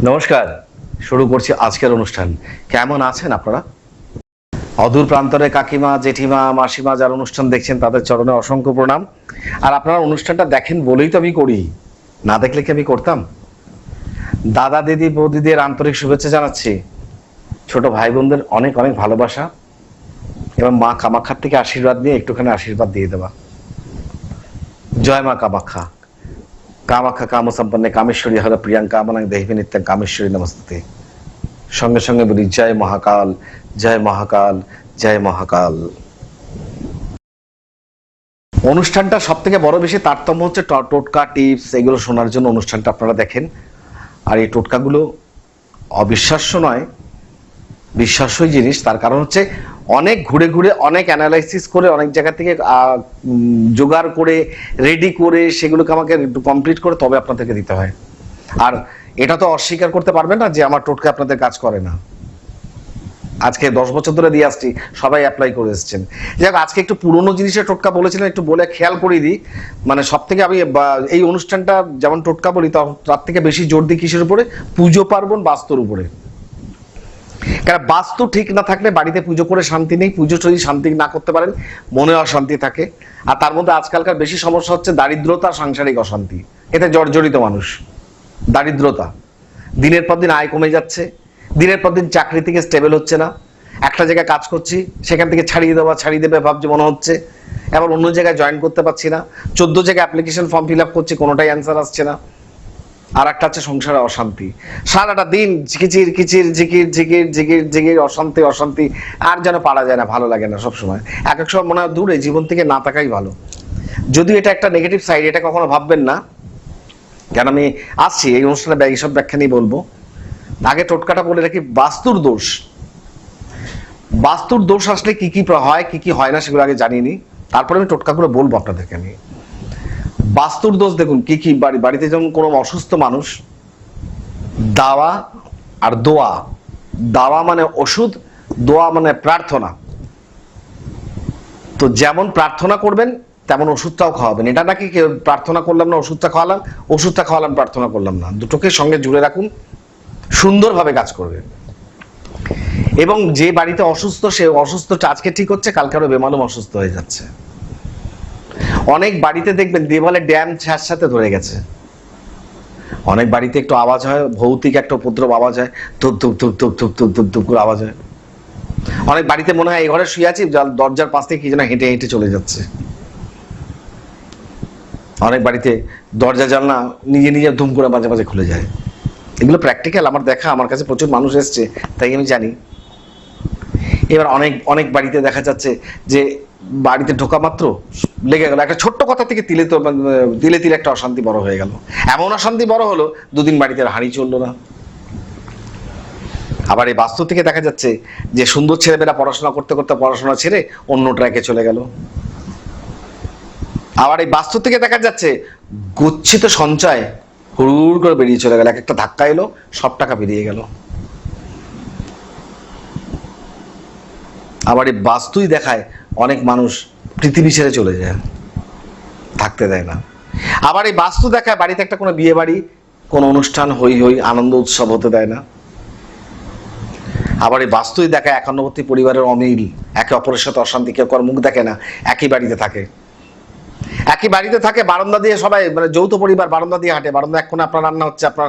নমস্কার, শুরু করছি আজকের অনুষ্ঠান। কেমন আছেন আপনারা? অদূর প্রান্তরে কাকিমা, জেঠিমা, মাসিমা যারা অনুষ্ঠান দেখছেন তাদের চরণে অসংখ্য প্রণাম। আর আপনারা অনুষ্ঠানটা দেখেন বলেই তো আমি করি, না দেখলে কি আমি করতাম? দাদা, দিদি, বৌদিদের আন্তরিক শুভেচ্ছা জানাচ্ছি। ছোট ভাই বোনদের অনেক অনেক ভালোবাসা এবং মা কামাখ্যার থেকে আশীর্বাদ নিয়ে একটুখানি আশীর্বাদ দিয়ে দেওয়া। জয় মা কামাখ্যা। কামাখ্যা কামসম্পন্নে কামেশ্বরী হর প্রিয়াঙ্কা আমানাং দেহিবে নিত্যং কামেশ্বরী নমস্তে। সঙ্গে সঙ্গে বলি জয় মহাকাল, জয় মহাকাল, জয় মহাকাল। অনুষ্ঠানটা সব থেকে বড় বেশি তারতম্য হচ্ছে টোটকা, টিপস এগুলো শোনার জন্য অনুষ্ঠানটা আপনারা দেখেন। আর এই টোটকাগুলো অবিশ্বাস্য নয়, বিশ্বাস্যই জিনিস। তার কারণ হচ্ছে অনেক ঘুরে ঘুরে, অনেক অ্যানালাইসিস করে, অনেক জায়গা থেকে জোগাড় করে, রেডি করে সেগুলোকে আমাকে কমপ্লিট করে তবে আপনাদেরকে দিতে হয়। আর এটা তো অস্বীকার করতে পারবেন না যে আমার টোটকা আপনাদের কাজ করে না। আজকে 10 বছর ধরে দিয়ে আসছি, সবাই অ্যাপ্লাই করে এসছেন। যাক, আজকে একটু পুরনো জিনিসের টোটকা বলেছিলেন, একটু বলে খেয়াল করিয়ে দিই। মানে সব থেকে আমি এই অনুষ্ঠানটা যেমন টোটকা বলি, তার থেকে বেশি জোর দিই কিসের উপরে? পুজো পার্বণ, বাস্তুর উপরে। কারণ বাস্তু ঠিক না থাকলে বাড়িতে পুজো করে শান্তি নেই। পুজো যদি শান্তি না করতে পারেন মনে অশান্তি থাকে। আর তার মধ্যে আজকালকার বেশি সমস্যা হচ্ছে দারিদ্রতা, সাংসারিক অশান্তি। এতে জর্জরিত মানুষ। দারিদ্রতা, দিনের পর দিন আয় কমে যাচ্ছে, দিনের পর দিন চাকরি থেকে স্টেবল হচ্ছে না। একটা জায়গায় কাজ করছি, সেখান থেকে ছাড়িয়ে দেবে ভাবছে মনে হচ্ছে। এবার অন্য জায়গায় জয়েন করতে পারছি না। 14 জায়গায় অ্যাপ্লিকেশন ফর্ম ফিল আপ করছি, কোনোটাই অ্যান্সার আসছে না। আর একটা হচ্ছে সংসারে অশান্তি, সারাটা দিন ঝিকিচির কিচির ঝিকির ঝিকির ঝিকির ঝিকির, অশান্তি অশান্তি। আর যেন পারা যায় না, ভালো লাগে না সবসময়। এক এক সময় মনে হয় দূরে জীবন থেকে না থাকাই ভালো। যদিও এটা একটা নেগেটিভ সাইড, এটা কখনো ভাববেন না। কেন আমি আসছি এই অনুষ্ঠানে এইসব ব্যাখ্যা নিয়ে বলবো। আগে টোটকাটা বলে রাখি, বাস্তুর দোষ। বাস্তুর দোষ আসলে কি কি হয়, কি কি হয় না সেগুলো আগে জানিয়ে নিই, তারপরে আমি টোটকাগুলো বলবো আপনাদেরকে নিয়ে। বাস্তুর দোষ দেখুন কি কি। বাড়িতে যেমন কোনো অসুস্থ মানুষ, দাওয়া আর দোয়া। দাওয়া মানে ওষুধ, দোয়া মানে প্রার্থনা। তো যেমন প্রার্থনা করবেন তেমন ওষুধটাও খাওয়াবেন। এটা নাকি প্রার্থনা করলাম না ওষুধটা খাওয়ালাম, ওষুধটা খাওয়ালাম প্রার্থনা করলাম না। দুটোকে সঙ্গে জুড়ে রাখুন, সুন্দরভাবে কাজ করবে। এবং যে বাড়িতে অসুস্থ, সে অসুস্থটা আজকে ঠিক হচ্ছে, কালকে আরো বেমালুম অসুস্থ হয়ে যাচ্ছে। অনেক বাড়িতে দেখবেন দেওয়ালে ড্যাম সাথে ধরে গেছে। অনেক বাড়িতে একটু আওয়াজ হয়, ভৌতিক একটা উপদ্রব আওয়াজ হয়, ধুপ ধুপ ধুপ ধুপ ধুপ ধুপ ধুপ ধুপ করে আওয়াজ হয়। অনেক বাড়িতে মনে হয় এই ঘরে শুয়ে আছি, দরজার পাশ থেকে কি যেন হেঁটে হেঁটে চলে যাচ্ছে। অনেক বাড়িতে দরজা জানলা নিজে নিজে ধুম করে মাঝে মাঝে খুলে যায়। এগুলো প্র্যাকটিক্যাল, আমার দেখা, আমার কাছে প্রচুর মানুষ এসছে, তাই আমি জানি। এবার অনেক অনেক বাড়িতে দেখা যাচ্ছে যে বাড়িতে ঢোকা মাত্র লেগে গেল একটা ছোট্ট কথা থেকে তিলে তিলে একটা অশান্তি বড় হয়ে গেল। এমন অশান্তি বড় হলো, দুদিন বাড়িতে হাঁড়ি চললো না। আবার এই বাস্তু থেকে দেখা যাচ্ছে যে সুন্দর ছেলেমেয়েরা পড়াশোনা করতে করতে পড়াশোনা ছেড়ে অন্য ট্র্যাকে চলে গেল। আবার এই বাস্তু থেকে দেখা যাচ্ছে গচ্ছিত সঞ্চয় হুড় করে বেরিয়ে চলে গেল, এক একটা ধাক্কা এলো, সব টাকা বেরিয়ে গেল। আবার এই বাস্তুই দেখায় অনেক মানুষ পৃথিবী ছেড়ে চলে যায়, থাকতে দেয় না। আবার এই বাস্তু দেখায় বাড়িতে একটা কোনো বিয়ে বাড়ি, কোনো অনুষ্ঠান হই হই আনন্দ উৎসব হতে দেয় না। আবার এই বাস্তুই দেখায় একান্নবর্তী পরিবারের অমিল, একে অপরের সাথে অশান্তি, কেউ কার মুখ দেখে না, একই বাড়িতে থাকে। একই বাড়িতে থাকে, বারান্দা দিয়ে সবাই, মানে যৌথ পরিবার বারান্দা দিয়ে হাঁটে। বারান্দা এক কোণে আপনার রান্না হচ্ছে, আপনার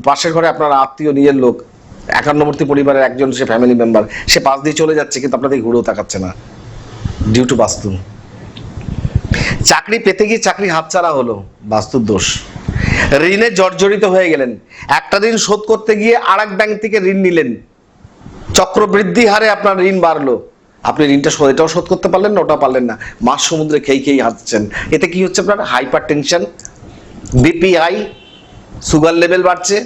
পাশের ঘরে আপনার আত্মীয় নিজের লোক, একান্নবর্তী পরিবারের একজন সে ফ্যামিলি মেম্বার, সে পাশ দিয়ে চলে যাচ্ছে কিন্তু আপনাদের ঘুরেও তাকাচ্ছে না, ডিউ টু বাস্তু। চাকরি পেতে গিয়ে চাকরি হাতছাড়া হলো, বাস্তুর দোষ। ঋণে জর্জরিত হয়ে গেলেন, একটা ঋণ শোধ করতে গিয়ে আর এক ব্যাংক থেকে ঋণ নিলেন, চক্রবৃদ্ধি হারে আপনার ঋণ বাড়লো, আপনি ঋণটা এটাও শোধ করতে পারলেন না, ওটাও পারলেন না, মাছ সমুদ্রে খেয়েই হাঁটছেন। এতে কি হচ্ছে? আপনার hyper tension, BPI, sugar level বাড়ছে।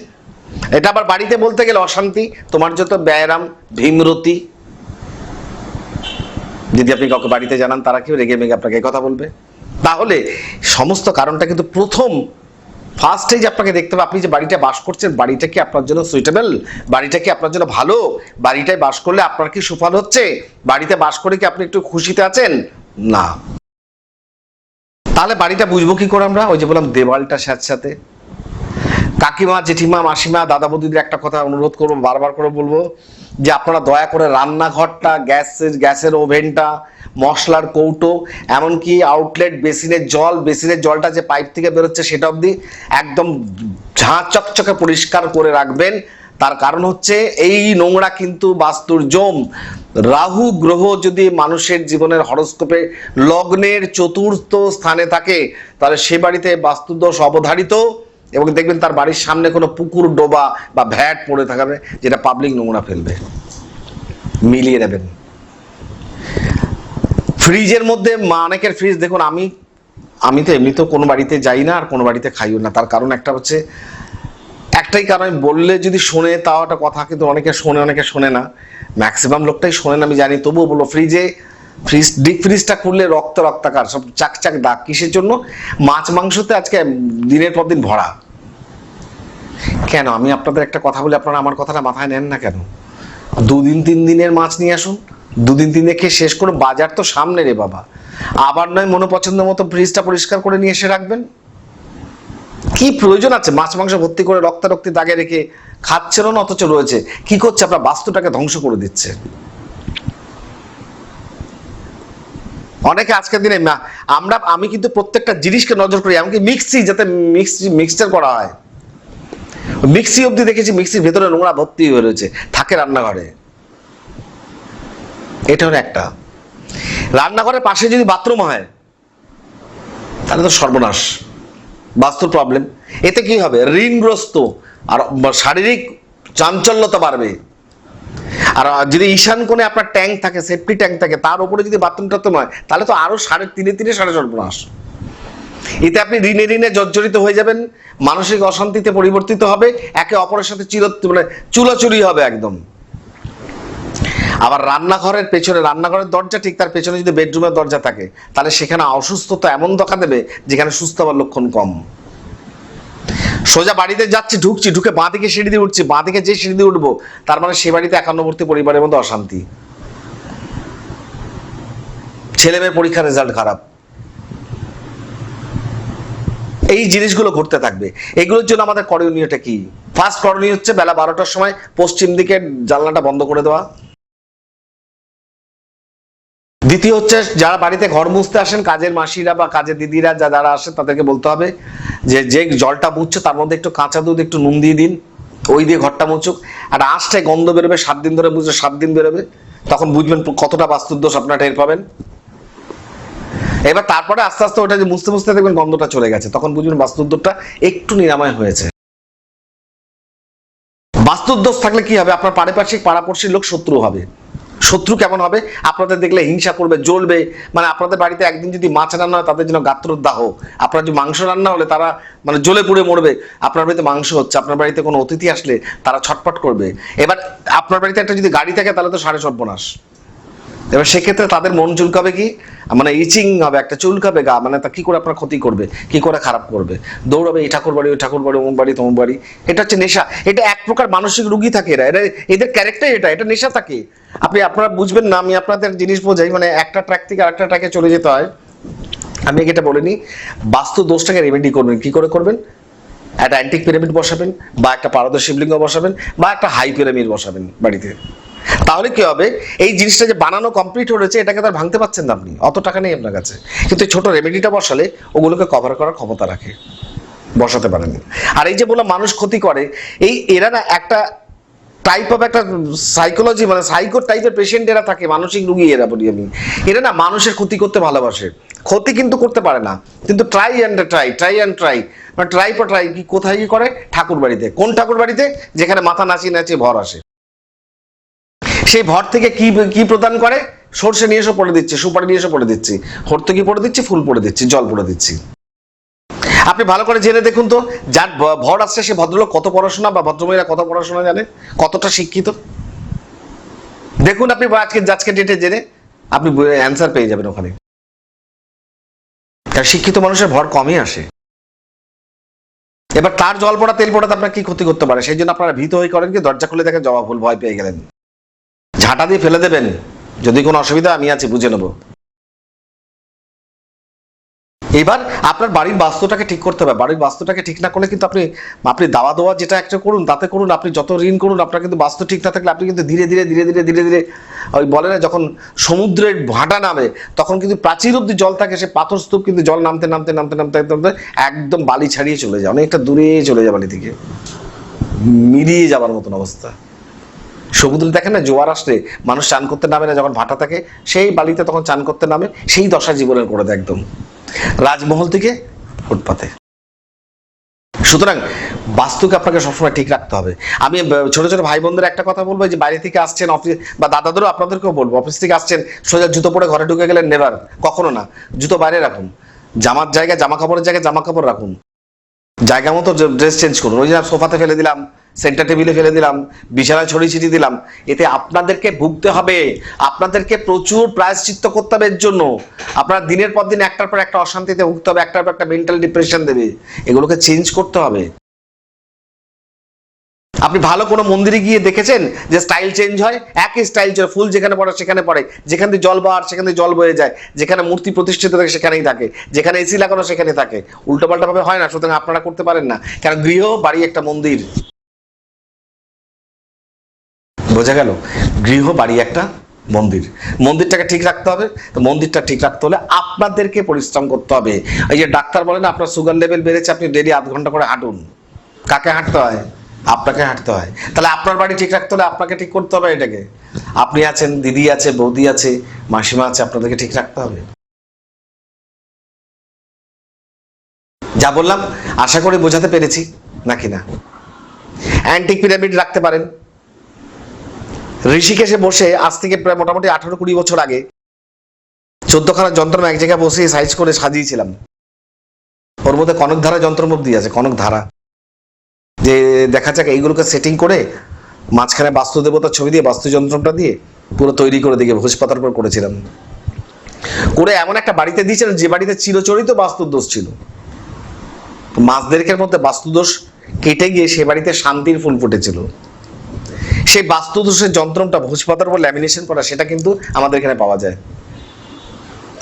এটা আবার বাড়িতে বলতে গেলে অশান্তি, তোমার যত ব্যায়াম, ভীমরতি। যদি আপনি কাউকে বাড়িতে জানান, তারা কেউ রেগে মেগে আপনাকে কথা বলবে। তাহলে সমস্ত কারণটা কিন্তু প্রথম ফার্স্টেই যে আপনাকে দেখতে হবে, আপনি যে বাড়িটা বাস করছেন, বাড়িটা কি আপনার জন্য সুইটেবল, বাড়িটা কি আপনার জন্য ভালো, বাড়িটায় বাস করলে আপনার কি সুফল হচ্ছে, বাড়িতে বাস করে কি আপনি একটু খুশিতে আছেন না। তাহলে বাড়িটা বুঝবো কি করে আমরা? ওই যে বললাম দেওয়ালটা স্যাঁতস্যাঁতে, কাকিমা, জেঠিমা, মাসিমা, দাদা বৌদিদের একটা কথা অনুরোধ করবো, বারবার করে বলবো যে আপনারা দয়া করে রান্নাঘরটা, গ্যাসের ওভেনটা, মশলার কৌটো, এমনকি আউটলেট বেসিনের জলটা যে পাইপ থেকে বেরোচ্ছে সেটা অবধি একদম ঝাঁ চকচকে পরিষ্কার করে রাখবেন। তার কারণ হচ্ছে এই নোংরা কিন্তু বাস্তুর জম। রাহু গ্রহ যদি মানুষের জীবনের হরস্কোপে লগ্নের চতুর্থ স্থানে থাকে তাহলে সে বাড়িতে বাস্তুদোষ অবধারিত, এবং দেখবেন তার বাড়ির সামনে কোনো পুকুর, ডোবা বা ভ্যাট পড়ে থাকবে যেটা পাবলিক নোংরা ফেলবে। মিলিয়ে নেবেন। ফ্রিজের মধ্যে অনেকের ফ্রিজ দেখুন, আমি তো এমনিতেও কোনো বাড়িতে যাই না আর কোনো বাড়িতে খাইও না। তার কারণ একটা হচ্ছে, একটাই কারণ, বললে যদি শোনে তাও একটা কথা, কিন্তু অনেকে শোনে অনেকে শোনে না, ম্যাক্সিমাম লোকটাই শোনে না আমি জানি, তবুও বলো ডিপ ফ্রিজটা খুললে রক্তাকার সব চাকচাক দাগ। কিসের জন্য? মাছ মাংসতে আজকে দিনের পর দিন ভরা। কেন? আমি আপনাদের একটা কথা বলি, আপনারা আমার কথাটা মাথায় নেন না কেন? 2 দিন 3 দিনের মাছ নিয়ে আসুন, 2 দিন 3 দিনে খেয়ে শেষ করে, বাজার তো সামনে রে বাবা। আবার নয় মনে পছন্দ মতো ফ্রিজটা পরিষ্কার করে নিয়ে এসে রাখবেন। কি প্রয়োজন আছে মাছ মাংস ভর্তি করে রক্তারক্তি দাগে রেখে খাচ্ছেন না, অথচ রয়েছে? কি করছে? আপনার বাস্তুটাকে ধ্বংস করে দিচ্ছে। অনেকে আজকের দিনে আমি কিন্তু প্রত্যেকটা জিনিসকে নজর করি, এমনকি মিক্সি, যাতে মিক্সচার করা হয়, মিক্সি অব্দি দেখেছি মিক্সির ভেতরে নোংরা ভর্তি হয়ে রয়েছে, থাকে রান্নাঘরে। এটা হলো একটা। রান্নাঘরের পাশে যদি বাথরুম হয় তাহলে তো সর্বনাশ, বাস্তুর প্রবলেম। এতে কি হবে? ঋণগ্রস্ত আর শারীরিক চাঞ্চল্যতা বাড়বে। আর যদি ঈশান কোণে আপনার ট্যাঙ্ক থাকে, সেফটি ট্যাঙ্ক থাকে, তার উপরে যদি বাথরুম টাথরুম হয় তাহলে তো আরো তিনে সাড়ে সর্বনাশ। এতে আপনি ঋণে জর্জরিত হয়ে যাবেন, মানসিক অশান্তিতে পরিবর্তিত হবে, একে অপরের সাথে চুলাচুরি হবে একদম। আবার রান্নাঘরের দরজা ঠিক তার পেছনে যদি বেডরুমের দরজা থাকে তাহলে সেখানে অসুস্থতা এমন দেখা দেবে যেখানে সুস্থ হওয়ার লক্ষণ কম। সোজা বাড়িতে যাচ্ছি, ঢুকে বাঁ দিকে সিঁড়ি দিয়ে উঠছি, বাঁ দিকে যে সিঁড়ি দিয়ে উঠবো তার মানে সে বাড়িতে একান্নবর্তী পরিবারের মধ্যে অশান্তি, ছেলে মেয়ের পরীক্ষার রেজাল্ট খারাপ। এই জিনিসগুলো ঘটতে থাকবে। এগুলোর জন্য আমাদের করণীয়টা কি? ফার্স্ট করণীয় হচ্ছে বেলা 12টার সময় পশ্চিম দিকে জানলাটা বন্ধ করে দেওয়া। দ্বিতীয় হচ্ছে, যারা বাড়িতে ঘর মুছতে আসেন, কাজের মাসিরা বা কাজের দিদিরা যারা আসে তাদেরকে বলতে হবে যে জলটা মুছছে তার মধ্যে একটু কাঁচা দুধ, একটু নুন দিয়ে দিন, ওই দিয়ে ঘরটা মুছুক। আর আঁশটায় গন্ধ বেরোবে, 7 দিন ধরে মুছলে 7 দিন বেরোবে, তখন বুঝবেন কতটা বাস্তুদোষ আপনারা টের পাবেন। এবার তারপরে আস্তে আস্তে ওটা যে মুছতে মুছতে দেখবেন গন্ধটা চলে গেছে, তখন বুঝবেন বাস্তুদোষটা একটু নিরাময় হয়েছে। বাস্তুদোষ থাকলে কি হবে? আপনার পারিপার্শ্বিক পাড়াপড়শির লোক শত্রু হবে। শত্রু কেমন হবে? আপনাদের দেখলে হিংসা করবে, জ্বলবে। মানে আপনাদের বাড়িতে একদিন যদি মাছ রান্না হয় তাদের জন্য গাত্রদাহ, আপনার যদি মাংস রান্না হলে তারা মানে জ্বলে পুড়ে মরবে। আপনার বাড়িতে মাংস হচ্ছে, আপনার বাড়িতে কোনো অতিথি আসলে তারা ছটপট করবে। এবার আপনার বাড়িতে একটা যদি গাড়ি থাকে তাহলে তো সাড়ে সর্বনাশ। এবার সেক্ষেত্রে তাদের মন চুলকাবে, কি মানে ইচিং হবে, একটা চুলকাবে গা, মানে তা কি করে আপনার ক্ষতি করবে, কি করে খারাপ করবে, দৌড়াবে এই ঠাকুর বাড়ি ওই ঠাকুর বাড়ি, অমুক বাড়ি তমুক বাড়ি। এটা হচ্ছে নেশা। এটা এক প্রকার মানসিক রোগী থাকে এদের ক্যারেক্টার, এটা নেশা থাকে। আপনারা বুঝবেন না, আমি আপনাদের জিনিস বোঝাই, মানে একটা ট্র্যাক থেকে আরেকটা ট্র্যাকে চলে যেতে হয়। আমি এটা বলিনি। বাস্তু দোষটাকে রেমেডি করবেন, কি করে করবেন? একটা অ্যান্টিক পিরামিড বসাবেন, বা একটা পারদ শিবলিঙ্গ বসাবেন, বা একটা হাই পিরামিড বসাবেন বাড়িতে। তাহলে কি হবে? এই জিনিসটা যে বানানো কমপ্লিট হয়েছে এটাকে তার ভাঙতে পারছেন না আপনি, অত টাকা নেই আপনার কাছে, কিন্তু ছোট রেমেডিটা বসালে ওগুলোকে কভার করার ক্ষমতা রাখে, বসাতে পারেন। আর এই যে বললাম মানুষ ক্ষতি করে, এরা না একটা টাইপ অফ একটা সাইকোলজি, মানে সাইকো টাইপের পেশেন্ট এরা থাকে, মানসিক রোগী এরা বলি আমি। এরা না মানুষের ক্ষতি করতে ভালোবাসে, ক্ষতি কিন্তু করতে পারে না, কিন্তু ট্রাই মানে ট্রাই কি কোথায় কি করে? ঠাকুর বাড়িতে। কোন ঠাকুর বাড়িতে? যেখানে মাথা নাচিয়ে ভর আসে। সেই ভর থেকে কি প্রদান করে? সর্ষে নিয়ে এসে পড়ে দিচ্ছে, সুপারি নিয়ে এসে পড়ে দিচ্ছি, হর্তকি পড়ে দিচ্ছি, ফুল পড়ে দিচ্ছি, জল পড়ে দিচ্ছি। আপনি ভালো করে জেনে দেখুন তো, যার ভর আসছে সে ভদ্রলোক কত পড়াশোনা, বা ভদ্রমহিলা কত পড়াশোনা জানে, কতটা শিক্ষিত। দেখুন আপনি আজকে ডেটে জেনে আপনি অ্যান্সার পেয়ে যাবেন ওখানে। শিক্ষিত মানুষের ভর কমই আসে। এবার তার জল পড়া তেল পড়াতে আপনার কি ক্ষতি করতে পারে? সেই জন্য আপনারা ভীত হয়ে করেন কি, দরজা খুলে দেখেন জবা ফুল, ভয় পেয়ে গেলেন, ঝাঁটা দিয়ে ফেলে দেবেন। যদি কোনো অসুবিধা আমি আছি, বুঝে নেব। এবার আপনার বাড়ির বাস্তুটাকে ঠিক করতে হবে। বাড়ির বাস্তুটাকে ঠিক না করলে কিন্তু আপনি দাওয়া দেওয়া যেটা একটা করুন তাতে করুন, আপনি যত ঋণ করুন, আপনার কিন্তু বাস্তু ঠিক না থাকলে আপনি কিন্তু ধীরে ধীরে ধীরে ধীরে ধীরে ধীরে ওই বলে না যখন সমুদ্রের ভাটা নামে তখন কিন্তু প্রাচীর অব্দি জল থাকে, সে পাথর স্তূপ কিন্তু জল নামতে নামতে নামতে নামতে নামতে একদম বালি ছাড়িয়ে চলে যায়, অনেকটা দূরে চলে যায়, বালি থেকে মিলিয়ে যাবার মতন অবস্থা। সমুদ্রে দেখেন না জোয়ার আসলে মানুষ চান করতে নামে না, যখন ভাটা থাকে সেই বালিতে তখন চান করতে নামে, সেই দশা জীবনের করে দেয় একদম রাজমহল থেকে ফুটপাতে। সুতরাং বাস্তুকে আপনাকে সবসময় ঠিক রাখতে হবে। আমি ছোট ছোট ভাই বোনদের একটা কথা বলবো, যে বাইরে থেকে আসছেন অফিস বা দাদাদেরও আপনাদেরকেও বলবো, অফিস থেকে আসছেন সোজা জুতো পরে ঘরে ঢুকে গেলেন, নেবার, কখনো না। জুতো বাইরে রাখুন, জামার জায়গায় জামা কাপড়ের জায়গায় জামা কাপড় রাখুন, জায়গা মতো ড্রেস চেঞ্জ করুন। ওই যে সোফাতে ফেলে দিলাম, সেন্টার টেবিলে ফেলে দিলাম, বিছানায় ছড়িয়ে ছিটিয়ে দিলাম, এতে আপনাদেরকে ভুগতে হবে, আপনাদেরকে প্রচুর প্রায়শ্চিত্ত করতে হবে। এর জন্য আপনার দিনের পর দিন একটার পর একটা অশান্তিতে ভুগতে হবে, একটার পর একটা মেন্টাল ডিপ্রেশন দেবে, এগুলোকে চেঞ্জ করতে হবে। আপনি ভালো কোনো মন্দিরে গিয়ে দেখেছেন যে স্টাইল চেঞ্জ হয়? একই স্টাইল চলে, ফুল যেখানে পড়ে সেখানে পড়ে, যেখান থেকে জল বাহার সেখান থেকে জল বয়ে যায়, যেখানে মূর্তি প্রতিষ্ঠিত থাকে সেখানেই থাকে, যেখানে এসি লাগানো সেখানে থাকে, উল্টোপাল্টা ভাবে হয় না। সুতরাং আপনারা করতে পারেন না, কারণ গৃহ বাড়ি একটা মন্দির, বোঝা গেল? গৃহ বাড়ি একটা মন্দির, মন্দিরটাকে ঠিক রাখতে হবে। তো মন্দিরটা ঠিক রাখতে হলে আপনাদেরকে পরিশ্রম করতে হবে। এই যে ডাক্তার বলেন আপনার সুগার লেভেল বেড়েছে, আপনি ডেলি আধ ঘন্টা করে হাঁটুন। কাকে হাঁটতে হয়? আপনাকে হাঁটতে হয়। তাহলে আপনার বাড়ি ঠিক রাখতে হলে আপনাকে ঠিক করতে হবে এটাকে। আপনি আছেন, দিদি আছে, বৌদি আছে, মাসিমা আছে, আপনাদেরকে ঠিক রাখতে হবে। যা বললাম আশা করি বোঝাতে পেরেছি নাকি না? অ্যান্টিক পিরামিড রাখতে পারেন। ঋষিকেশে বসে আজ থেকে প্রায় মোটামুটি 18-20 বছর আগে 14খানা যন্ত্র এক জায়গায় বসে সাইজ করে সাজিয়েছিলাম। ওর মধ্যে কনকধারা যন্ত্র অব্দি আছে, কনকধারা, যে দেখা যাক এইগুলোকে সেটিং করে মাঝখানে বাস্তু দেবতার ছবি দিয়ে বাস্তু যন্ত্রটা দিয়ে পুরো তৈরি করে দিকে ভোজপাতার উপর করেছিলাম। করে এমন একটা বাড়িতে দিয়েছিলাম যে বাড়িতে চিরচরিত বাস্তুর দোষ ছিল। মাস দেড়েকের মধ্যে বাস্তুদোষ কেটে গিয়ে সে বাড়িতে শান্তির ফুল ফুটেছিল। সেই বাস্তুদোষের যন্ত্রটা ভোজপাতার উপর ল্যামিনেশন করা, সেটা কিন্তু আমাদের এখানে পাওয়া যায়।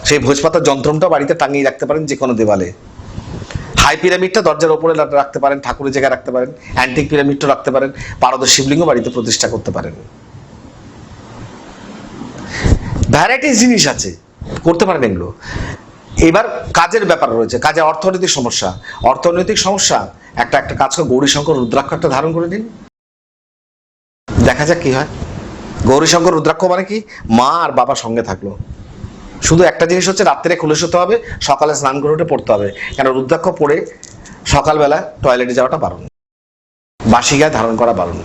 সেই ভোজপাতার যন্ত্রটা বাড়িতে টাঙিয়ে রাখতে পারেন যে কোনো দেওয়ালে। হাই পিরামিডটা দরজার ওপরে রাখতে পারেন, ঠাকুরের জায়গায় রাখতে পারেন, অ্যান্টিক পিরামিডটা রাখতে পারেন, পারদ শিবলিঙ্গ বাড়িতে প্রতিষ্ঠা করতে পারেন। ভ্যারাইটিস জিনিস আছে, করতে পারেন এগুলো। এবার কাজের ব্যাপার রয়েছে, কাজে অর্থনৈতিক সমস্যা, অর্থনৈতিক সমস্যা একটা কাজ করে গৌরীশঙ্কর রুদ্রাক্ষটা ধারণ করে নিন, দেখা যাক কি হয়। গৌরীশঙ্কর রুদ্রাক্ষ মানে কি? মা আর বাবা সঙ্গে থাকলো। শুধু একটা জিনিস হচ্ছে রাত্রে খুলে শুতে হবে, সকালে স্নান করে উঠে পড়তে হবে, কেন রুদ্রাক্ষ পরে সকালবেলা টয়লেটে যাওয়াটা বারণ, বাসি গায়ে ধারণ করা বারণ।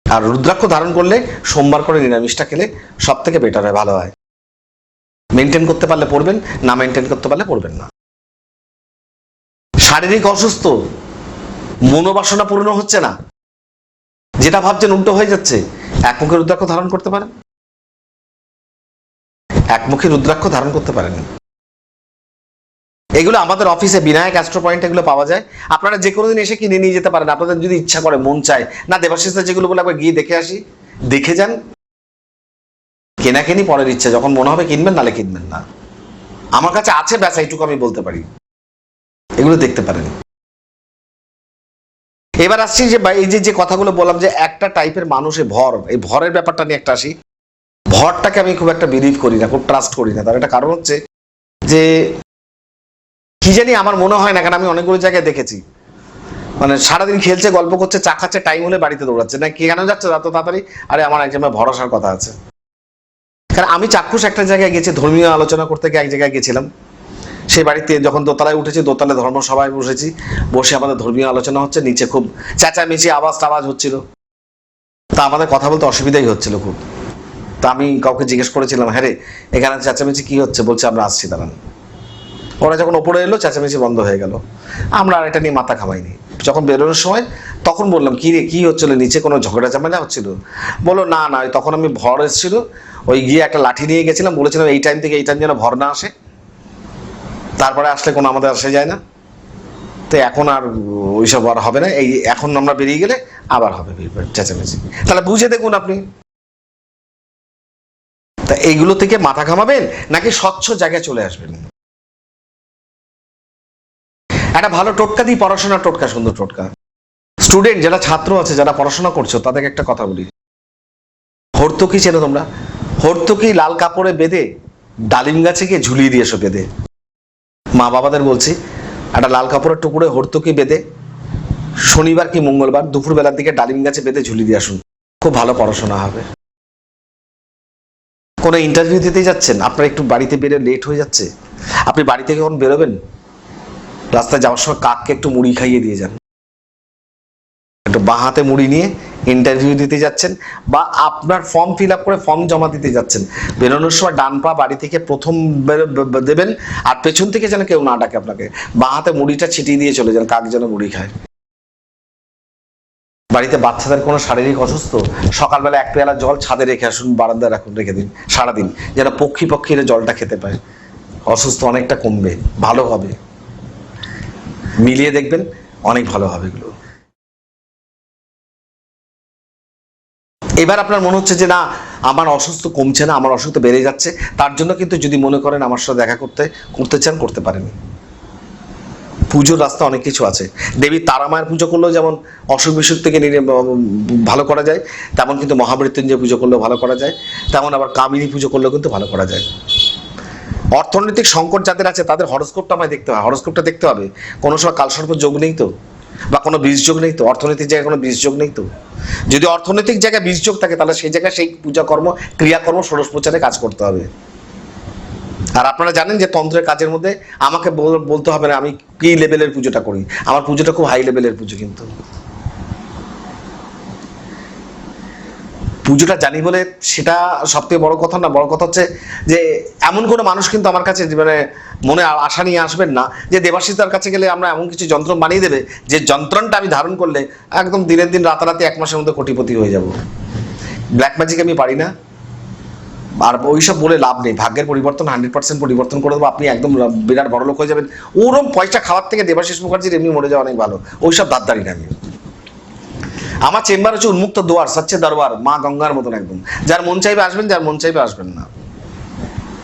আর রুদ্রাক্ষ ধারণ করলে সোমবার করে নিরামিষটা খেলে সব থেকে বেটার হয়, ভালো হয়। মেনটেন করতে পারলে পড়বেন, না মেনটেন করতে পারলে পড়বেন না। শারীরিক অসুস্থ, মনোবাসনা পূর্ণ হচ্ছে না, যেটা ভাবছেন উল্টো হয়ে যাচ্ছে, একমুখী রুদ্রাক্ষ ধারণ করতে পারেন, একমুখী রুদ্রাক্ষ ধারণ করতে পারেন। এগুলো আমাদের অফিসে বিনায়ক অ্যাস্ট্রো পয়েন্ট এগুলো পাওয়া যায়, আপনারা যে কোনো দিন এসে কিনে নিয়ে যেতে পারেন, আপনাদের যদি ইচ্ছা করে, মন চায় না দেবাশিসে যেগুলো বলে একবার গিয়ে দেখে আসি, দেখে যান। কেনাকেনি পরের ইচ্ছা, যখন মনে হবে কিনবেন, নালে কিনবেন না। আমার কাছে আছে ব্যাস, এইটুকু আমি বলতে পারি, এগুলো দেখতে পারেন। এবার আসছি যে এই যে কথাগুলো বললাম, যে একটা টাইপের মানুষে ভর, এই ভরের ব্যাপারটা নিয়ে একটা আসি। ভরটাকে আমি খুব একটা বিলিভ করি না, খুব ট্রাস্ট করি না। তার একটা কারণ হচ্ছে যে কি জানি, আমার মনে হয় না, কারণ আমি অনেকগুলো জায়গায় দেখেছি, মানে সারাদিন খেলছে, গল্প করছে, চা খাচ্ছে, টাইম হলে বাড়িতে দৌড়াচ্ছে, না কেন যাচ্ছে এত তাড়াতাড়ি? আরে আমার একজনের ভরসার কথা আছে। কারণ আমি চাক্ষুষ একটা জায়গায় গেছি, ধর্মীয় আলোচনা করতে গিয়ে এক জায়গায় গেছিলাম, সেই বাড়িতে যখন দোতলায় উঠেছি, দোতলায় ধর্মসভায় বসেছি, বসে আমাদের ধর্মীয় আলোচনা হচ্ছে, নিচে খুব চেঁচামেচি আওয়াজ হচ্ছিল। তা আমাদের কথা বলতে অসুবিধাই হচ্ছিল খুব। তা আমি কাউকে জিজ্ঞেস করেছিলাম, হ্যাঁ রে এখানে চেঁচামেচি কি হচ্ছে? বলছে আমরা আসছি, দাঁড়ান। ওরা যখন ওপরে এলো চেঁচামেচি বন্ধ হয়ে গেল, আমরা আর এটা নিয়ে মাথা ঘামাইনি। যখন বেরোনোর সময় তখন বললাম, কি রে কি হচ্ছিল, নিচে কোনো ঝগড়া ঝামেলা হচ্ছিল? বলো না না, তখন আমি ভর এসেছিল, ওই গিয়ে একটা লাঠি নিয়ে গেছিলাম, বলেছিলাম এই টাইম থেকে এই টাইম যেন ভর না আসে, তারপরে আসলে কোনো আমাদের আসে যায় না। তো এখন আর ওইসব আর হবে না, এই এখন আমরা বেরিয়ে গেলে আবার হবে চেঁচামেচি। তাহলে বুঝে দেখুন আপনি। তা এইগুলো থেকে মাথা ঘামাবেন নাকি স্বচ্ছ জায়গায় চলে আসবেন? একটা ভালো টোটকা দিই, পড়াশোনার টোটকা, সুন্দর টোটকা। স্টুডেন্ট যারা ছাত্র আছে, যারা পড়াশোনা করছো, তাদেরকে একটা কথা বলি। হর্তুকি চেনো তোমরা? হর্তুকি লাল কাপড়ে বেঁধে ডালিম গাছে গিয়ে ঝুলিয়ে দিয়ে এসো বেঁধে। মা বাবাদের বলছি, একটা লাল কাপড়ের টুকরো হর্তুকি বেঁধে শনিবার কি মঙ্গলবার দুপুরবেলার দিকে ডালিম গাছে বেঁধে ঝুলিয়ে দিয়ে আসুন, খুব ভালো পড়াশোনা হবে। কোনো ইন্টারভিউ দিতে যাচ্ছেন, আপনার একটু বাড়িতে বেরো লেট হয়ে যাচ্ছে, আপনি বাড়ি থেকে যখন বেরোবেন, রাস্তায় যাওয়ার সময় কাককে একটু মুড়ি খাইয়ে দিয়ে যান। একটু বাঁ হাতে মুড়ি নিয়ে ইন্টারভিউ দিতে যাচ্ছেন, বা আপনার ফর্ম ফিল আপ করে ফর্ম জমা দিতে যাচ্ছেন, বেরোনোর সময় ডান পা বাড়ি থেকে প্রথম দেবেন, আর পেছন থেকে যেন কেউ না ডাকে আপনাকে। বাঁ হাতে মুড়িটা ছিটিয়ে দিয়ে চলে যান, কাক যেন মুড়ি খায়। বাড়িতে বাচ্চাদের কোনো শারীরিক অসুস্থ, সকালবেলা এক পেয়ালা জল ছাদে রেখে আসুন, বারান্দায় রাখুন, রেখে দিন সারাদিন, যেন পক্ষীরা জলটা খেতে পায়। অসুস্থ অনেকটা কমবে, ভালো হবে। মিলিয়ে দেখবেন, অনেক ভালো হবে এগুলো। এবার আপনার মনে হচ্ছে যে না, আমার অসুস্থ কমছে না, আমার অসুস্থ বেড়ে যাচ্ছে, তার জন্য কিন্তু যদি মনে করেন আমার সাথে দেখা করতে চান, করতে পারেন। পুজোর রাস্তা অনেক কিছু আছে। দেবী তারা মায়ের পুজো করলেও যেমন অসুখ বিসুখ থেকে ভালো করা যায়, তেমন কিন্তু মহামৃত্যুঞ্জয় পুজো করলেও ভালো করা যায়, তেমন আবার কামিনী পুজো করলেও কিন্তু ভালো করা যায়। অর্থনৈতিক সংকট যাদের আছে, তাদের হরস্কোপটা আমায় দেখতে হবে, হরস্কোপটা দেখতে হবে। কোনো সময় কালসর্প যোগ নেই তো, বা কোনো বীজ যোগ নেই তো, অর্থনৈতিক জায়গায় কোনো বীজ যোগ নেই তো। যদি অর্থনৈতিক জায়গায় বীজ যোগ থাকে, তাহলে সেই জায়গায় সেই পূজাকর্ম, ক্রিয়াকর্ম, ষোড়শ প্রচারে কাজ করতে হবে। আর আপনারা জানেন যে তন্ত্রের কাজের মধ্যে আমাকে বলতে হবে না আমি কি লেভেলের পুজোটা করি, আমার পুজোটা খুব হাই লেভেলের পুজো। কিন্তু পুজোটা জানি বলে সেটা সবথেকে বড় কথা না। বড় কথা হচ্ছে যে এমন কোনো মানুষ কিন্তু আমার কাছে মানে মনে আশা নিয়ে আসবেন না যে দেবাশিসদার কাছে গেলে আমরা এমন কিছু যন্ত্র বানিয়ে দেবে যে যন্ত্রণটা আমি ধারণ করলে একদম দিনের দিন রাতারাতি 1 মাসের মধ্যে কোটিপতি হয়ে যাব। ব্ল্যাক ম্যাজিক আমি পারি না, আর ওইসব বলে লাভ নেই। ভাগ্যের পরিবর্তন 100% পরিবর্তন করে দেবো, আপনি একদম বিরাট বড় লোক হয়ে যাবেন। ওরম পয়সা খাওয়ার থেকে দেবাশিস মুখার্জির এমনি মরে যাওয়া অনেক ভালো। ওইসব দাঁড়ি না। আমার চেম্বার হচ্ছে উন্মুক্ত দুয়ার, সচ্ছে দরবার, মা গঙ্গার মতন একদম। যার মন চাইবে আসবেন, যার মন চাইবে আসবেন না।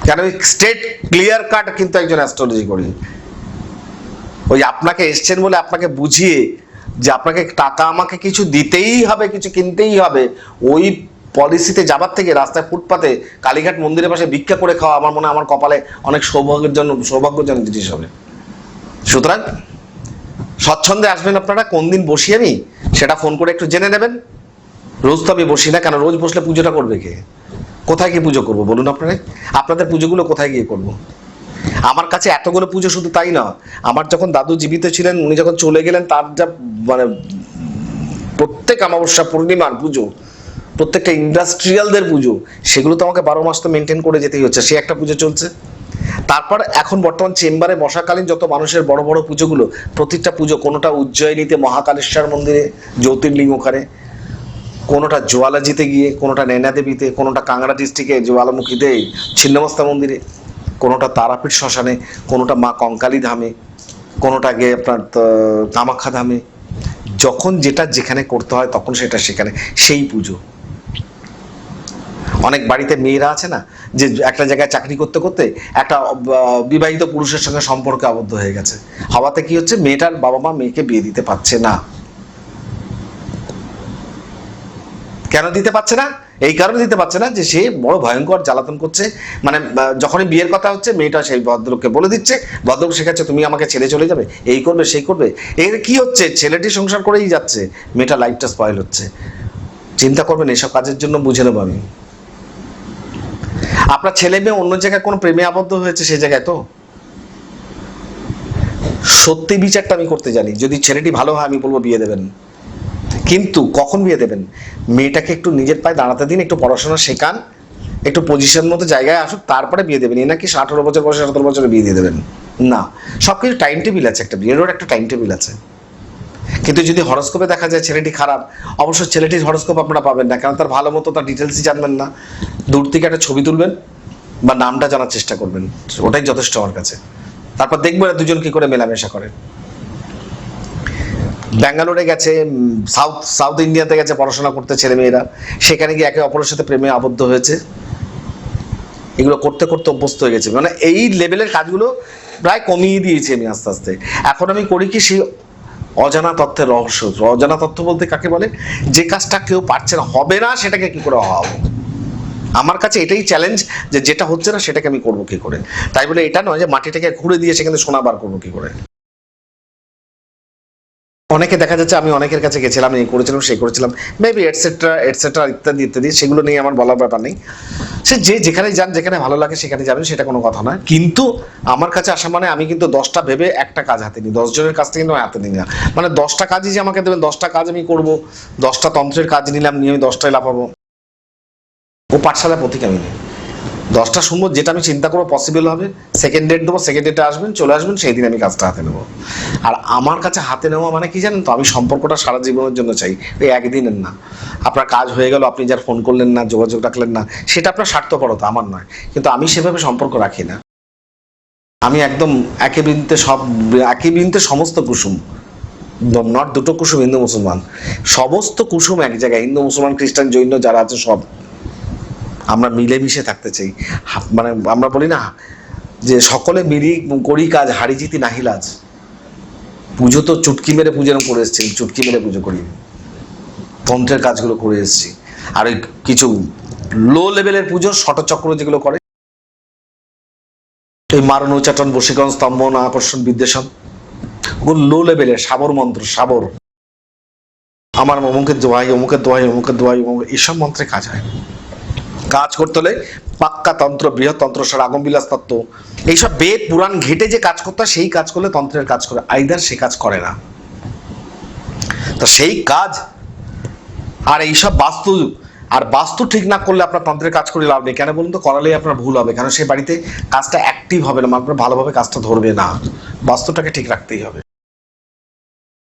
কেন ওই স্ট্রেট ক্লিয়ার কাট কিন্তু একজন অ্যাস্ট্রোলজি করি। ওই আপনাকে এসছেন বলে আপনাকে বুঝিয়ে যে আপনাকে টাকা আমাকে কিছু দিতেই হবে, কিছু কিনতেই হবে, ওই পলিসিতে যাবার থেকে রাস্তায় ফুটপাতে কালীঘাট মন্দিরের পাশে ভিক্ষা করে খাওয়া আমার মনে হয় আমার কপালে অনেক সৌভাগ্যজনক জিনিস হবে। সুতরাং স্বচ্ছন্দে আসবেন আপনারা। কোন দিন বসি আমি সেটা ফোন করে একটু জেনে নেবেন। রোজ তো আমি বসি না, কেন রোজ বসলে পুজোটা করবে কে? কোথায় গিয়ে পুজো করবো বলুন আপনারা? আপনাদের পুজোগুলো কোথায় গিয়ে করবো? আমার কাছে এতগুলো পুজো, শুধু তাই না, আমার যখন দাদু জীবিত ছিলেন, উনি যখন চলে গেলেন, তার যা মানে প্রত্যেক অমাবস্যা পূর্ণিমার পুজো, প্রত্যেকটা ইন্ডাস্ট্রিয়ালদের পুজো, সেগুলো তো আমাকে 12 মাস তো মেনটেন করে যেতেই হচ্ছে। সে একটা পুজো চলছে। তারপর এখন বর্তমান চেম্বারে বসাকালীন যত মানুষের বড় বড় পুজোগুলো, প্রত্যেকটা পুজো, কোনোটা উজ্জয়িনীতে মহাকালেশ্বর মন্দিরে জ্যোতির্লিঙ্গ ওখানে, কোনোটা জোয়ালাজিতে গিয়ে, কোনোটা নয়নাদেবীতে, কোনোটা কাংড়া ডিস্ট্রিক্টে জোয়ালামুখীতে ছিন্নমস্তা মন্দিরে, কোনোটা তারাপীঠ শ্মশানে, কোনোটা মা কঙ্কালী ধামে, কোনোটা গিয়ে আপনার কামাখ্যা ধামে। যখন যেটা যেখানে করতে হয় তখন সেটা সেখানে, সেই পুজো। অনেক বাড়িতে মেয়েরা আছে না, যে একটা জায়গায় চাকরি করতে করতে একটা বিবাহিত পুরুষের সঙ্গে সম্পর্কে আবদ্ধ হয়ে গেছে। হওয়াতে কি হচ্ছে, মেয়েটার বাবা মা মেয়েকে বিয়ে দিতে পারছে না। কেন দিতে পারছে না? এই কারণে দিতে পারছে না যে সে বড় ভয়ঙ্কর জ্বালাতন করছে। মানে যখনই বিয়ের কথা হচ্ছে, মেয়েটা সেই ভদ্রলোককে বলে দিচ্ছে, ভদ্রলোক শেখাচ্ছে তুমি আমাকে ছেড়ে চলে যাবে, এই করবে সেই করবে। এর কি হচ্ছে, ছেলেটি সংসার করেই যাচ্ছে, মেয়েটা লাইফটা স্পয়েল হচ্ছে। চিন্তা করবেন এসব কাজের জন্য, বুঝে নেবো আমি। আপনার ছেলে মেয়ে অন্য জায়গায় কোনো প্রেমে আবদ্ধ হয়েছে, সে জায়গায় তো সত্যি বিচারটা আমি করতে জানি। যদি ছেলেটি ভালো হয় আমি বলবো বিয়ে দেবেন, কিন্তু কখন বিয়ে দেবেন? মেয়েটাকে একটু নিজের পায়ে দাঁড়াতে দিন, একটু পড়াশোনা শেখান, একটু পজিশন মতো জায়গায় আসুক, তারপরে বিয়ে দেবেন। এই নাকি 18 বছর বয়সে 17 বছরে বিয়ে দিয়ে দেবেন না। সবকিছু টাইম টেবিল আছে, একটা বিয়েরও একটা টাইম টেবিল আছে। কিন্তু যদি হরস্কোপে দেখা যায় ছেলেটি খারাপ, অবশ্য ছেলেটির হরস্কোপ আপনারা পাবেন না, কারণ তার ভালো মতো তার ডিটেলসই জানবেন না। দূর থেকে একটা ছবি তুলবেন বা নামটা জানার চেষ্টা করবেন, ওটাই যথেষ্ট আমার কাছে। তারপর দেখবো এরা দুজন কি করে মেলামেশা করে। ব্যাঙ্গালোরে গেছে, সাউথ ইন্ডিয়াতে গেছে পড়াশোনা করতে ছেলে মেয়েরা, সেখানে গিয়ে একে অপরের সাথে প্রেমে আবদ্ধ হয়েছে। এগুলো করতে করতে অভ্যস্ত হয়ে গেছে। মানে এই লেভেলের কাজগুলো প্রায় কমিয়ে দিয়েছি আমি আস্তে আস্তে। এখন আমি করি কি, সেই অজানা তথ্যের রহস্য। অজানা তথ্য বলতে কাকে বলে? যে কাজটা কেউ পারছে না, হবে না, সেটাকে কি করে হওয়াবো। আমার কাছে এটাই চ্যালেঞ্জ, যে যেটা হচ্ছে না সেটাকে আমি করবো কি করে। তাই বলে এটা নয় যে মাটিটাকে ঘুরে দিয়ে সেখানে সোনা বার করবো কি করে। অনেকে দেখা যাচ্ছে, আমি অনেকের কাছে গেছিলাম, এই করেছিলাম সেই করেছিলাম, মেবি এটসেট্রা এটসেট্রা ইত্যাদি ইত্যাদি, সেগুলো নিয়ে আমার বলার ব্যাপার নেই। সে যে যেখানে যান, যেখানে ভালো লাগে সেখানে যাবেন, সেটা কোনো কথা নয়। কিন্তু আমার কাছে আসা মানে আমি কিন্তু 10টা ভেবে একটা কাজ হাতে নিই, 10 জনের কাছ থেকে কিন্তু হাতে নিই না। মানে 10টা কাজই যে আমাকে দেবেন, 10টা কাজ আমি করব, 10টা তন্ত্রের কাজ নিলাম, নিয়ে আমি 10টায় লাফাবো, ও পাঠশালা পথিক আমি নেই। 10টা শুনবো, যেটা আমি চিন্তা করবো পসিবল হবে, সেকেন্ড ডেট দেবো, সেকেন্ড ডেটে আসবেন, চলে আসবেন, সেই দিন আমি কাজটা হাতে নেবো। আর আমার কাছে হাতে নেওয়া মানে কি জানেন তো, আমি সম্পর্কটা সারা জীবনের জন্য চাই, ওই একদিনের না। আপনার কাজ হয়ে গেল, আপনি যার ফোন করলেন না, যোগাযোগ রাখলেন না, সেটা আপনার স্বার্থপরতা, আমার নয়। কিন্তু আমি সেভাবে সম্পর্ক রাখি না। আমি একদম একে বৃন্তে সমস্ত কুসুম, নট দুটো কুসুম হিন্দু মুসলমান, সমস্ত কুসুম এক জায়গায়, হিন্দু মুসলমান খ্রিস্টান জৈন যারা আছে সব আমরা মিলেমিশে থাকতে চাই। মানে আমরা বলি না যে সকলে মিলি করি কাজ, হারি জিতি নাহিলাজ। পুজো তো চুটকি মেরে পুজো করে এসেছি, চুটকি মেরে পুজো করি, তন্ত্রের কাজগুলো করে এসেছি। আর ওই কিছু লো লেভেলের পুজো, শটচক্র যেগুলো করে, এই মারণ উচ্চাটন বশীকরণ স্তম্ভন আকর্ষণ বিদ্বেষণ, ওগুলো লো লেভেলের সাবর মন্ত্র, সাবর, আমার অমুকের দোহাই, অমুকের দোহাই, অমুকের দোহাই, এইসব মন্ত্রে কাজ হয়। কাজ করতে হলে পাক্কা তন্ত্র, বৃহৎতন্ত্র, আগমবিলাস তত্ত্ব, এইসব বেদ পুরাণ ঘেটে যে কাজ করতে হয়, সেই কাজ করলে তন্ত্রের কাজ করে, আইদার সে কাজ করে না। তো সেই কাজ আর এইসব বাস্তু ঠিক না করলে আপনার তন্ত্রের কাজ করে লাভ নেই। কেন বলুন তো? করালেই আপনার ভুল হবে, কারণ সেই বাড়িতে কাজটা অ্যাক্টিভ হবে না, আপনার ভালোভাবে কাজটা ধরবে না। বাস্তুটাকে ঠিক রাখতেই হবে।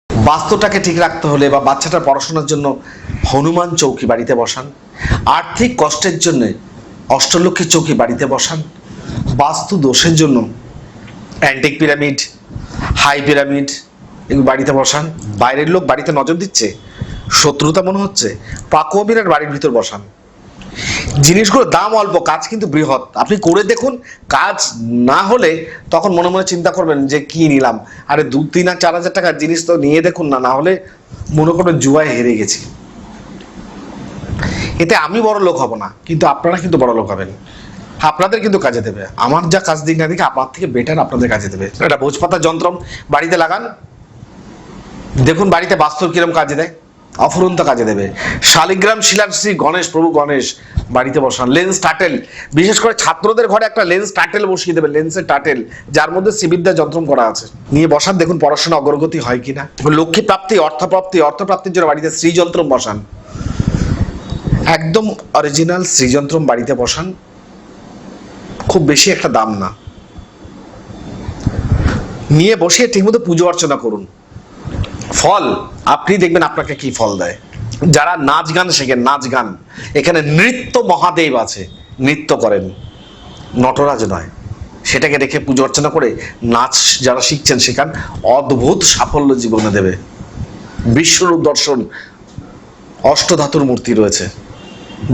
বাস্তুটাকে ঠিক রাখতে হলে, বা বাচ্চাটার পড়াশোনার জন্য হনুমান চৌকি বাড়িতে বসান, আর্থিক কষ্টের জন্য অষ্টলক্ষ্মী চৌকি বাড়িতে বসান, বাস্তু দোষের জন্য অ্যান্টিক পিরামিড, হাই পিরামিড এগুলো বাড়িতে বসান। বাইরের লোক বাড়িতে নজর দিচ্ছে, শত্রুতা মনে হচ্ছে, পাকুয়াবিরাট বাড়ির ভিতর বসান। জিনিসগুলো দাম অল্প, কাজ কিন্তু বৃহৎ। আপনি করে দেখুন, কাজ না হলে তখন মনে মনে চিন্তা করবেন যে কি নিলাম। আরে 2, 3 আর 4 হাজার টাকার জিনিস তো নিয়ে দেখুন না, না হলে মনে করবেন জুয়ায় হেরে গেছি। এতে আমি বড় লোক হব না, কিন্তু আপনারা কিন্তু বড় লোক হবেন, আপনাদের কিন্তু কাজে দেবে। আমার যা কাজ দিক না দিকে আপনার থেকে বেটার আপনাদের কাজে দেবে। এটা ভোজপাতা যন্ত্র বাড়িতে লাগান, দেখুন বাড়িতে বাস্তুর কিরম কাজে দেয়, অফুরন্ত কাজে দেবে। শালিগ্রাম শিলার শ্রী গণেশ, প্রভু গণেশ বাড়িতে বসান। লেন্স টাটেল, বিশেষ করে ছাত্রদের ঘরে একটা লেন্স টাটেল বসিয়ে দেবে, লেন্সের টাটেল যার মধ্যে শ্রীবিদ্যা যন্ত্র করা আছে, নিয়ে বসান, দেখুন পড়াশোনা অগ্রগতি হয় কিনা। লক্ষ্মী প্রাপ্তি, অর্থপ্রাপ্তির জন্য বাড়িতে শ্রীযন্ত্র বসান, একদম অরিজিনাল শ্রীযন্ত্র বাড়িতে বসান, খুব বেশি একটা দাম না, নিয়ে বসে ঠিকমতো পুজো অর্চনা করুন। ফল আপনি দেখবেন আপনাকে কি ফল দেয়। যারা নাচ গান শেখেন, নাচ গান, এখানে নৃত্য মহাদেব আছে, নৃত্য করেন, নটরাজ নয়, সেটাকে রেখে পুজো অর্চনা করে নাচ যারা শিখছেন শেখান, অদ্ভুত সাফল্য জীবনে দেবে। বিশ্বরূপ দর্শন, অষ্টধাতুর মূর্তি রয়েছে,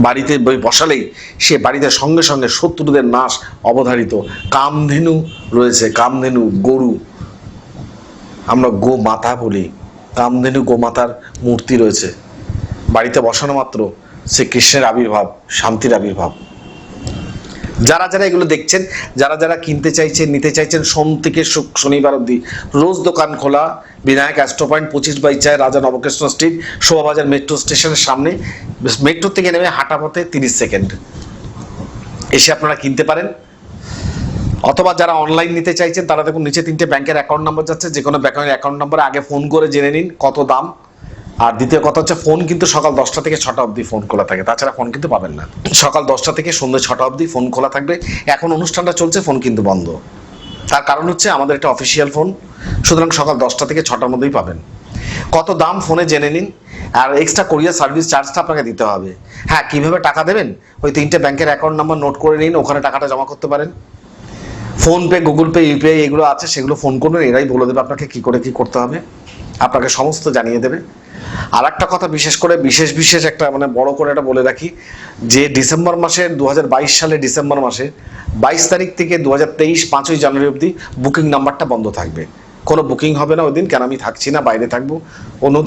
বাড়িতে বসালেই সে বাড়িতে সঙ্গে সঙ্গে শত্রুদের নাশ অবধারিত। কামধেনু রয়েছে, কামধেনু গরু, আমরা গো মাতা বলি, কামধেনু গোমাতার মূর্তি রয়েছে, বাড়িতে বসানো মাত্র সে কৃষ্ণের আবির্ভাব, শান্তির আবির্ভাব। যারা যারা এগুলো দেখছেন, যারা যারা কিনতে চাইছেন, নিতে চাইছেন, সোম থেকে শনিবার অবধি রোজ দোকান খোলা, বিনায়ক অ্যাস্ট্রো পয়েন্ট 25/4 রাজা নবকৃষ্ণ স্ট্রিট, শোভাবাজার মেট্রো স্টেশনের সামনে। মেট্রো থেকে নেমে হাঁটা পথে 30 সেকেন্ড, এসে আপনারা কিনতে পারেন। অথবা যারা অনলাইন নিতে চাইছেন তারা দেখুন নিচে 3টে ব্যাংকের অ্যাকাউন্ট নাম্বার যাচ্ছে, যে কোনো ব্যাংকের অ্যাকাউন্ট নাম্বারে আগে ফোন করে জেনে নিন কত দাম। আর দ্বিতীয় কথা হচ্ছে, ফোন কিন্তু সকাল 10টা থেকে 6টা অবধি ফোন খোলা থাকে, তাছাড়া ফোন কিন্তু পাবেন না। সকাল 10টা থেকে সন্ধ্যে 6টা অবধি ফোন খোলা থাকবে। এখন অনুষ্ঠানটা চলছে, ফোন কিন্তু বন্ধ। তার কারণ হচ্ছে আমাদের একটা অফিসিয়াল ফোন, সুতরাং সকাল 10টা থেকে 6টার মধ্যেই পাবেন। কত দাম ফোনে জেনে নিন, আর এক্সট্রা কোরিয়ার সার্ভিস চার্জটা আপনাকে দিতে হবে। হ্যাঁ, কিভাবে টাকা দেবেন, ওই 3টে ব্যাংকের অ্যাকাউন্ট নাম্বার নোট করে নিন, ওখানে টাকাটা জমা করতে পারেন। ফোনপে, গুগল পে, ইউপিআই এগুলো আছে, সেগুলো ফোন করবেন, এরাই বলে দেবে আপনাকে কি করে কি করতে হবে। আপনাকে সমস্ত জানিয়ে দেবে। আর একটা কথা বিশেষ করে বিশেষ একটা মানে বড় করে এটা বলে রাখি, যে ডিসেম্বর মাসের 2022 সালে ডিসেম্বর মাসে 22 তারিখ থেকে 2023 5ই জানুয়ারি অবধি বুকিং নাম্বারটা বন্ধ থাকবে। কোনো বুকিং হবে না ওই দিন, কেন আমি থাকছি না, বাইরে থাকবো, কোনো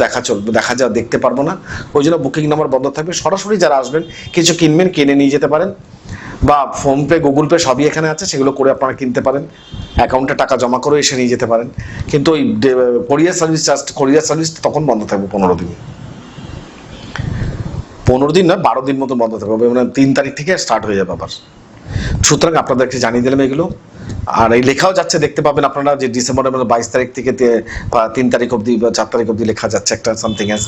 দেখতে পারবো না, ওই জন্য বুকিং নাম্বার বন্ধ থাকবে। সরাসরি যারা আসবেন কিছু কিনবেন, কিনে নিয়ে যেতে পারেন, বা ফোনপে গুগল পে সবই এখানে আছে, সেগুলো করে আপনারা কিনতে পারেন, অ্যাকাউন্টে টাকা জমা করে এসে নিয়ে যেতে পারেন। কিন্তু ওই কোরিয়ার সার্ভিস তখন বন্ধ থাকবে 15 দিন, 15 দিন নয় 12 দিন মতো বন্ধ থাকবে, মানে 3 তারিখ থেকে স্টার্ট হয়ে যাবে আবার। সুতরাং আপনাদেরকে জানিয়ে দিলাম এগুলো। আর এই লেখাও যাচ্ছে, দেখতে পাবেন আপনারা যে ডিসেম্বরের 22 তারিখ থেকে 3 তারিখ অবধি বা 4 তারিখ অবধি লেখা যাচ্ছে একটা সামথিং এস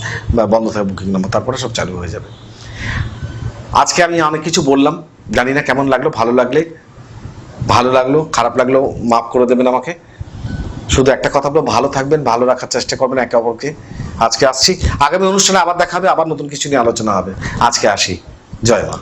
বন্ধ থাকবে বুকিং নাম্বার, তারপরে সব চালু হয়ে যাবে। আজকে আমি অনেক কিছু বললাম, জানি না কেমন লাগলো, ভালো লাগলো খারাপ লাগলো মাফ করে দেবেন আমাকে। শুধু একটা কথা বলবো, ভালো থাকবেন, ভালো রাখার চেষ্টা করবেন একে অপরকে। আজকে আসছি, আগামী অনুষ্ঠানে আবার দেখা হবে, আবার নতুন কিছু নিয়ে আলোচনা হবে। আজকে আসি, জয় মা।